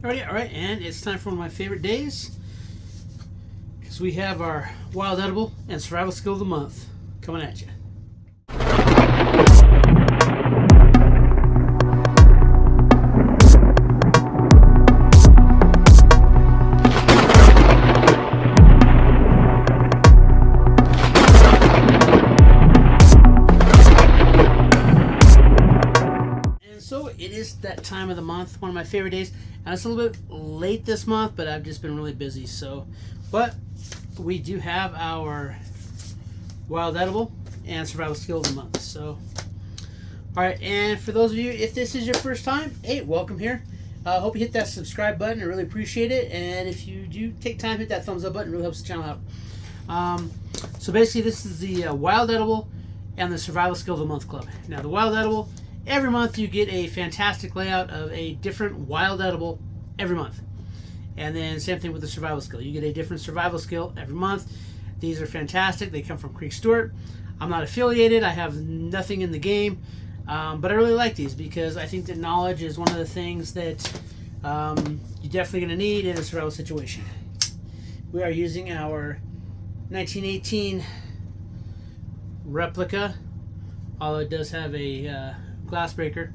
Alright, and it's time for one of my favorite days because we have our Wild Edible and Survival Skill of the Month coming at you. So it is that time of the month, one of my favorite days, and it's a little bit late this month, but I've just been really busy. But we do have our Wild Edible and Survival Skill of the Month. So, all right, and for those of you, if this is your first time, hey, welcome here. Hope you hit that subscribe button. I really appreciate it, and if you do take time, hit that thumbs up button. It really helps the channel out. So basically, this is the Wild Edible and the Survival Skill of the Month Club. Now, the Wild Edible. Every month you get a fantastic layout of a different wild edible every month. And then same thing with the survival skill. You get a different survival skill every month. These are fantastic. They come from Creek Stewart. I'm not affiliated. I have nothing in the game. But I really like these because I think that knowledge is one of the things that you're definitely going to need in a survival situation. We are using our 1918 replica, although it does have a glass breaker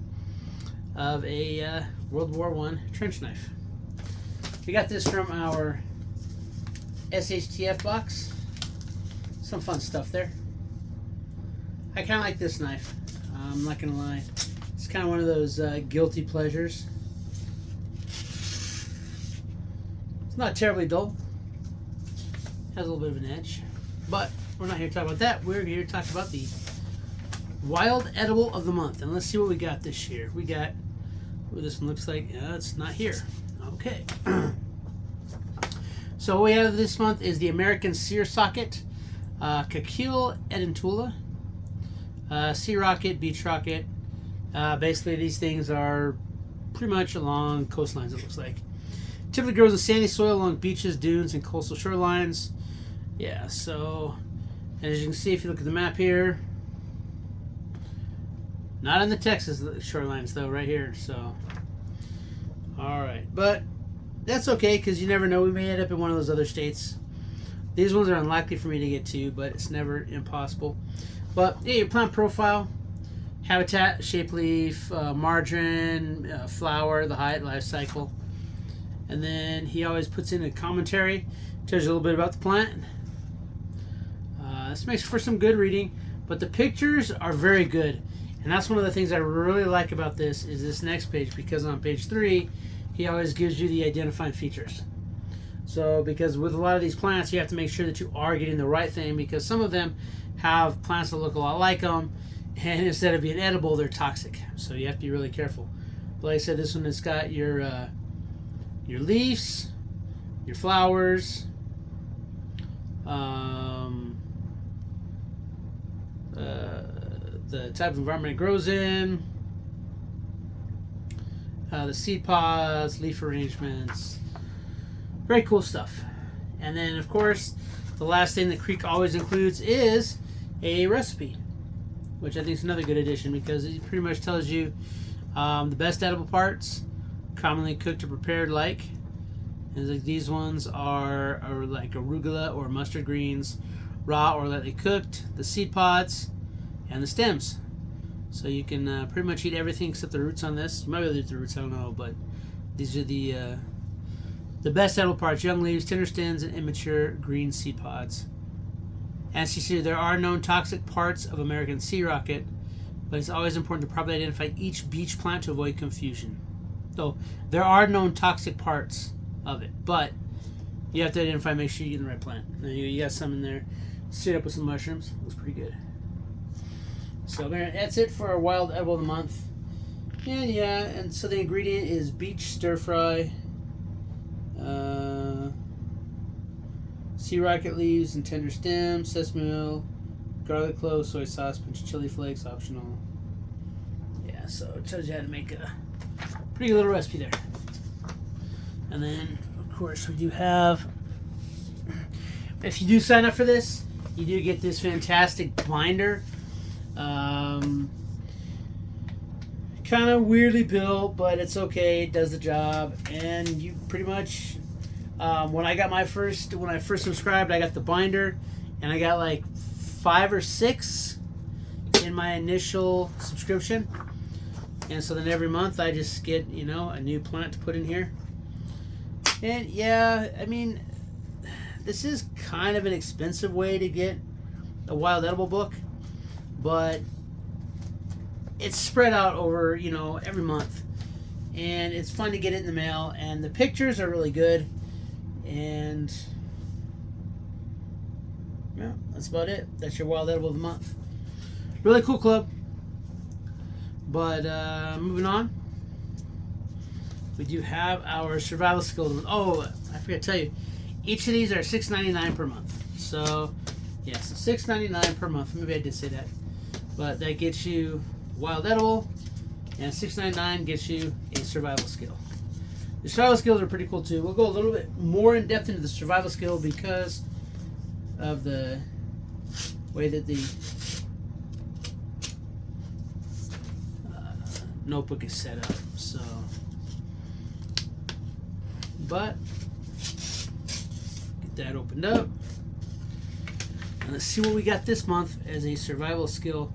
of a World War I trench knife. We got this from our SHTF box. Some fun stuff there. I kind of like this knife. I'm not gonna lie. It's kind of one of those guilty pleasures. It's not terribly dull. Has a little bit of an edge, but we're not here to talk about that. We're here to talk about the Wild Edible of the Month. And let's see what we got this year. We got what this one looks like. It's not here. Okay. So what we have this month is the American Sear Socket, Kakil Edentula, Sea Rocket, Beach Rocket. Basically, these things are pretty much along coastlines, it looks like. Typically grows in sandy soil along beaches, dunes, and coastal shorelines. Yeah, so as you can see, if you look at the map here, not on the Texas shorelines though, right here. So, all right, but that's okay because you never know. We may end up in one of those other states. These ones are unlikely for me to get to, but it's never impossible. But yeah, your plant profile, habitat, shape leaf, margin, flower, the height, life cycle, and then he always puts in a commentary, tells you a little bit about the plant. This makes for some good reading, but the pictures are very good. And that's one of the things I really like about this is this next page, because on page 3, he always gives you the identifying features. So, because with a lot of these plants, you have to make sure that you are getting the right thing, because some of them have plants that look a lot like them, and instead of being edible, they're toxic. So you have to be really careful. But like I said, this one has got your leaves, your flowers, the type of environment it grows in, the seed pods, leaf arrangements, very cool stuff. And then of course the last thing that Creek always includes is a recipe, which I think is another good addition because it pretty much tells you the best edible parts, commonly cooked or prepared like. And like these ones are like arugula or mustard greens, raw or lightly cooked, the seed pods, and the stems. So you can pretty much eat everything except the roots on this. You might be able to eat the roots, I don't know, but these are the best edible parts: young leaves, tender stems, and immature green seed pods. As you see, there are known toxic parts of American sea rocket, but it's always important to properly identify each beach plant to avoid confusion. So there are known toxic parts of it, but you have to identify, make sure you get the right plant. Now you got some in there. Sit up with some mushrooms. Looks pretty good. So that's it for our Wild Edible of the Month. And yeah, and so the ingredient is beach stir fry, sea rocket leaves and tender stems, sesame oil, garlic clove, soy sauce, pinch of chili flakes, optional. Yeah, so it tells you how to make a pretty little recipe there. And then, of course, we do have, if you do sign up for this, you do get this fantastic binder. kind of weirdly built, but it's okay. It does the job, and you pretty much. When I first subscribed, I got the binder, and I got like 5 or 6 in my initial subscription, and so then every month I just get a new plant to put in here. And yeah, I mean, this is kind of an expensive way to get a wild edible book, but it's spread out over every month, and it's fun to get it in the mail, and the pictures are really good, and yeah, that's about it. That's your wild edible of the month. Really cool club. But moving on, we do have our survival skill. Oh, I forgot to tell you, each of these are $6.99 per month. So yes, $6.99 per month. Maybe I did say that, but that gets you wild edible, and $6.99 gets you a survival skill. The survival skills are pretty cool too. We'll go a little bit more in depth into the survival skill because of the way that the notebook is set up. So, but get that opened up, and let's see what we got this month as a survival skill.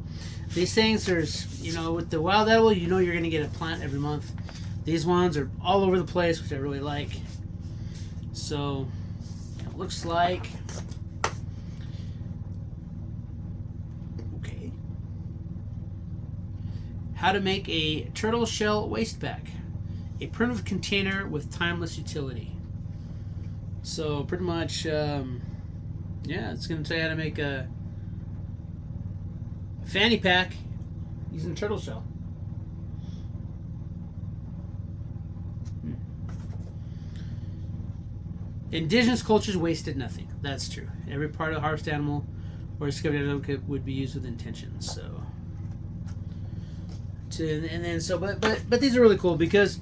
These things, there's with the wild edible, you're going to get a plant every month. These ones are all over the place, which I really like. So it looks like, okay, how to make a turtle shell waste bag, a primitive container with timeless utility. So pretty much, yeah, it's going to tell you how to make a fanny pack using turtle shell. Indigenous cultures wasted nothing. That's true. Every part of the harvest animal or discovered animal would be used with intention. So, but these are really cool because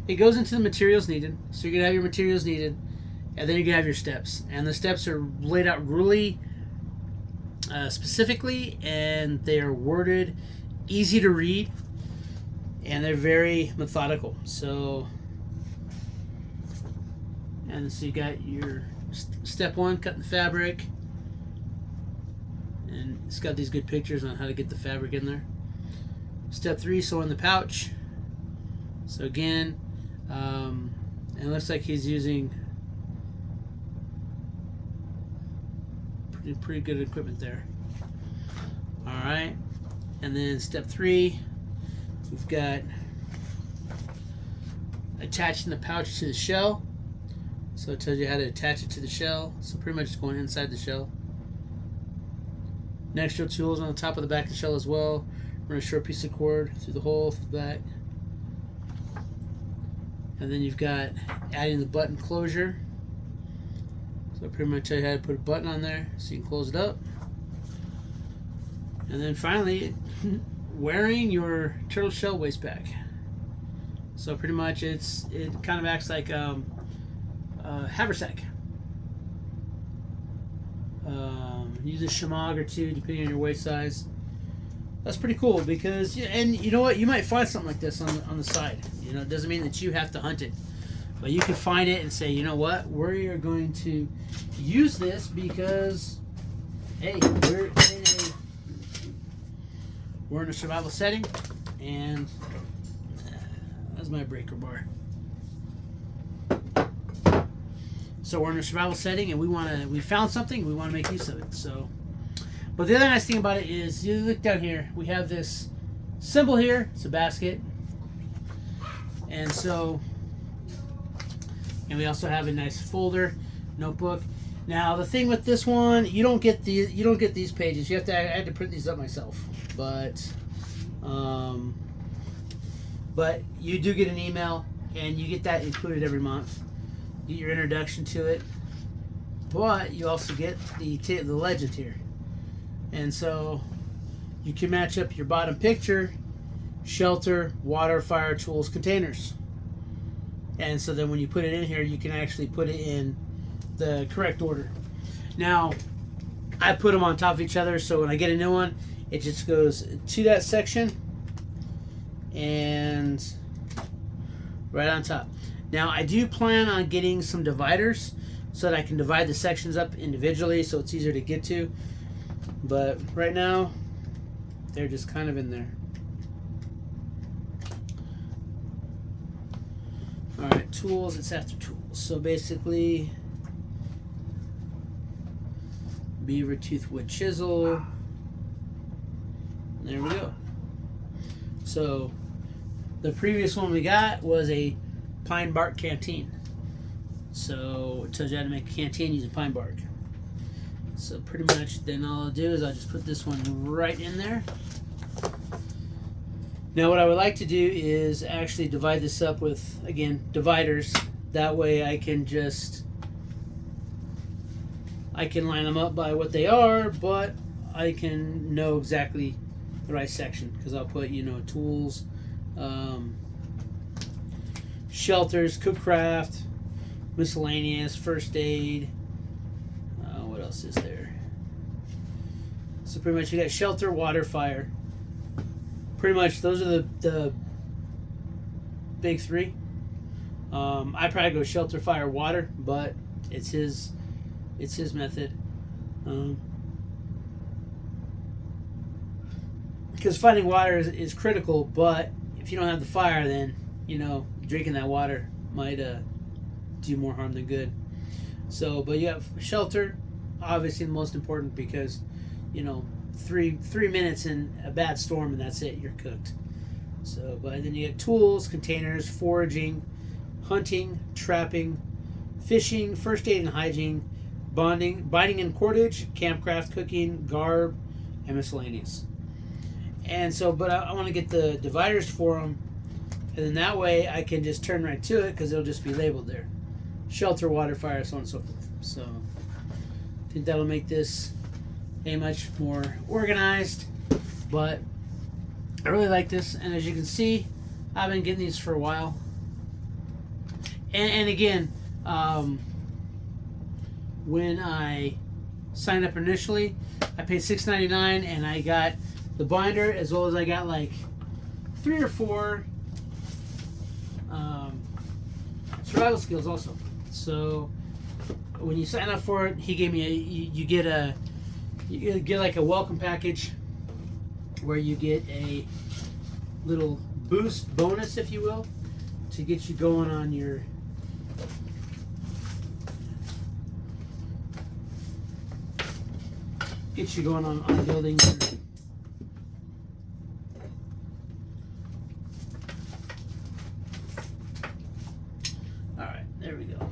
it goes into the materials needed. So you're gonna have your materials needed, and then you're gonna have your steps. And the steps are laid out really specifically, and they are worded easy to read, and they're very methodical. So. And so you got your step 1, cutting the fabric, and it's got these good pictures on how to get the fabric in there. Step 3, sewing the pouch. So again, it looks like he's using pretty good equipment there. All right, and then step 3, we've got attaching the pouch to the shell. So it tells you how to attach it to the shell. So pretty much it's going inside the shell. Next, drill tools on the top of the back of the shell as well. Run a short piece of cord through the hole through the back. And then you've got adding the button closure. So I pretty much tell you how to put a button on there so you can close it up. And then finally, wearing your turtle shell waste bag. So pretty much it kind of acts like haversack. Use a shemagh or 2 depending on your waist size. That's pretty cool because, and you know what, you might find something like this on the side. It doesn't mean that you have to hunt it, but you can find it and say, you know what, we're going to use this because, hey, we're in a survival setting, and that's my breaker bar. So we're in a survival setting, and we found something, we want to make use of it. So, but the other nice thing about it is, you look down here, we have this symbol here. It's a basket, and we also have a nice folder, notebook. Now the thing with this one, you don't get these pages. I had to print these up myself, but you do get an email, and you get that included every month. Get your introduction to it, but you also get the legend here, and so you can match up your bottom picture, shelter, water, fire, tools, containers, and so then when you put it in here, you can actually put it in the correct order. Now, I put them on top of each other, so when I get a new one, it just goes to that section, and right on top. Now I do plan on getting some dividers so that I can divide the sections up individually so it's easier to get to. But right now, they're just kind of in there. Alright, tools, it's after tools. So basically, beaver tooth wood chisel. There we go. So the previous one we got was a pine bark canteen. So it tells you how to make a canteen using pine bark. So pretty much then all I'll do is I'll just put this one right in there. Now what I would like to do is actually divide this up with, again, dividers. That way I can line them up by what they are, but I can know exactly the right section because I'll put, you know, tools, shelters, cookcraft, miscellaneous, first aid. What else is there? So pretty much you got shelter, water, fire. Pretty much those are the big three. I probably go shelter, fire, water, but it's his method. Because finding water is critical, but if you don't have the fire, then you know drinking that water might do more harm than good. So, but you have shelter, obviously the most important because, you know, three minutes in a bad storm and that's it, you're cooked. So, but then you get tools, containers, foraging, hunting, trapping, fishing, first aid and hygiene, binding and cordage, campcraft, cooking, garb, and miscellaneous. And so, but I want to get the dividers for them, and then that way I can just turn right to it because it'll just be labeled there. Shelter, water, fire, so on and so forth. So I think that'll make this a much more organized, but I really like this. And as you can see, I've been getting these for a while. And again, when I signed up initially, I paid $6.99 and I got the binder as well as I got like 3 or 4 survival skills also. So when you sign up for it, he gave me you get like a welcome package where you get a little boost bonus, if you will, to get you going on your on building your there we go.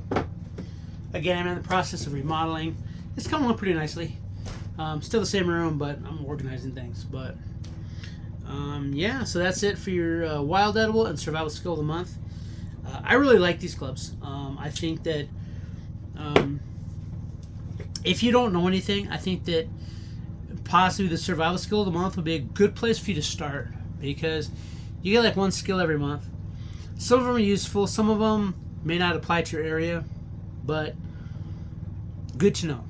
Again, I'm in the process of remodeling. It's coming along pretty nicely. Still the same room, but I'm organizing things. But yeah, so that's it for your Wild Edible and Survival Skill of the Month. I really like these clubs. I think that if you don't know anything, I think that possibly the Survival Skill of the Month would be a good place for you to start because you get like one skill every month. Some of them are useful. Some of them may not apply to your area, but good to know.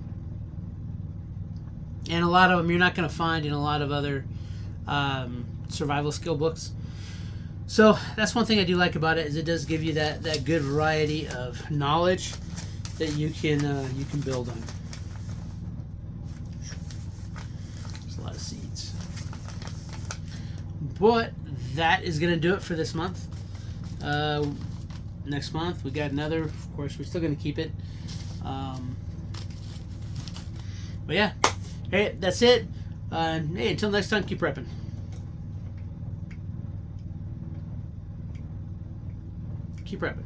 And a lot of them you're not going to find in a lot of other survival skill books. So that's one thing I do like about it is it does give you that good variety of knowledge that you can build on. There's a lot of seeds. But that is going to do it for this month. Next month we got another. Of course, we're still going to keep it. But yeah, hey, that's it. Hey, until next time, keep repping. Keep repping.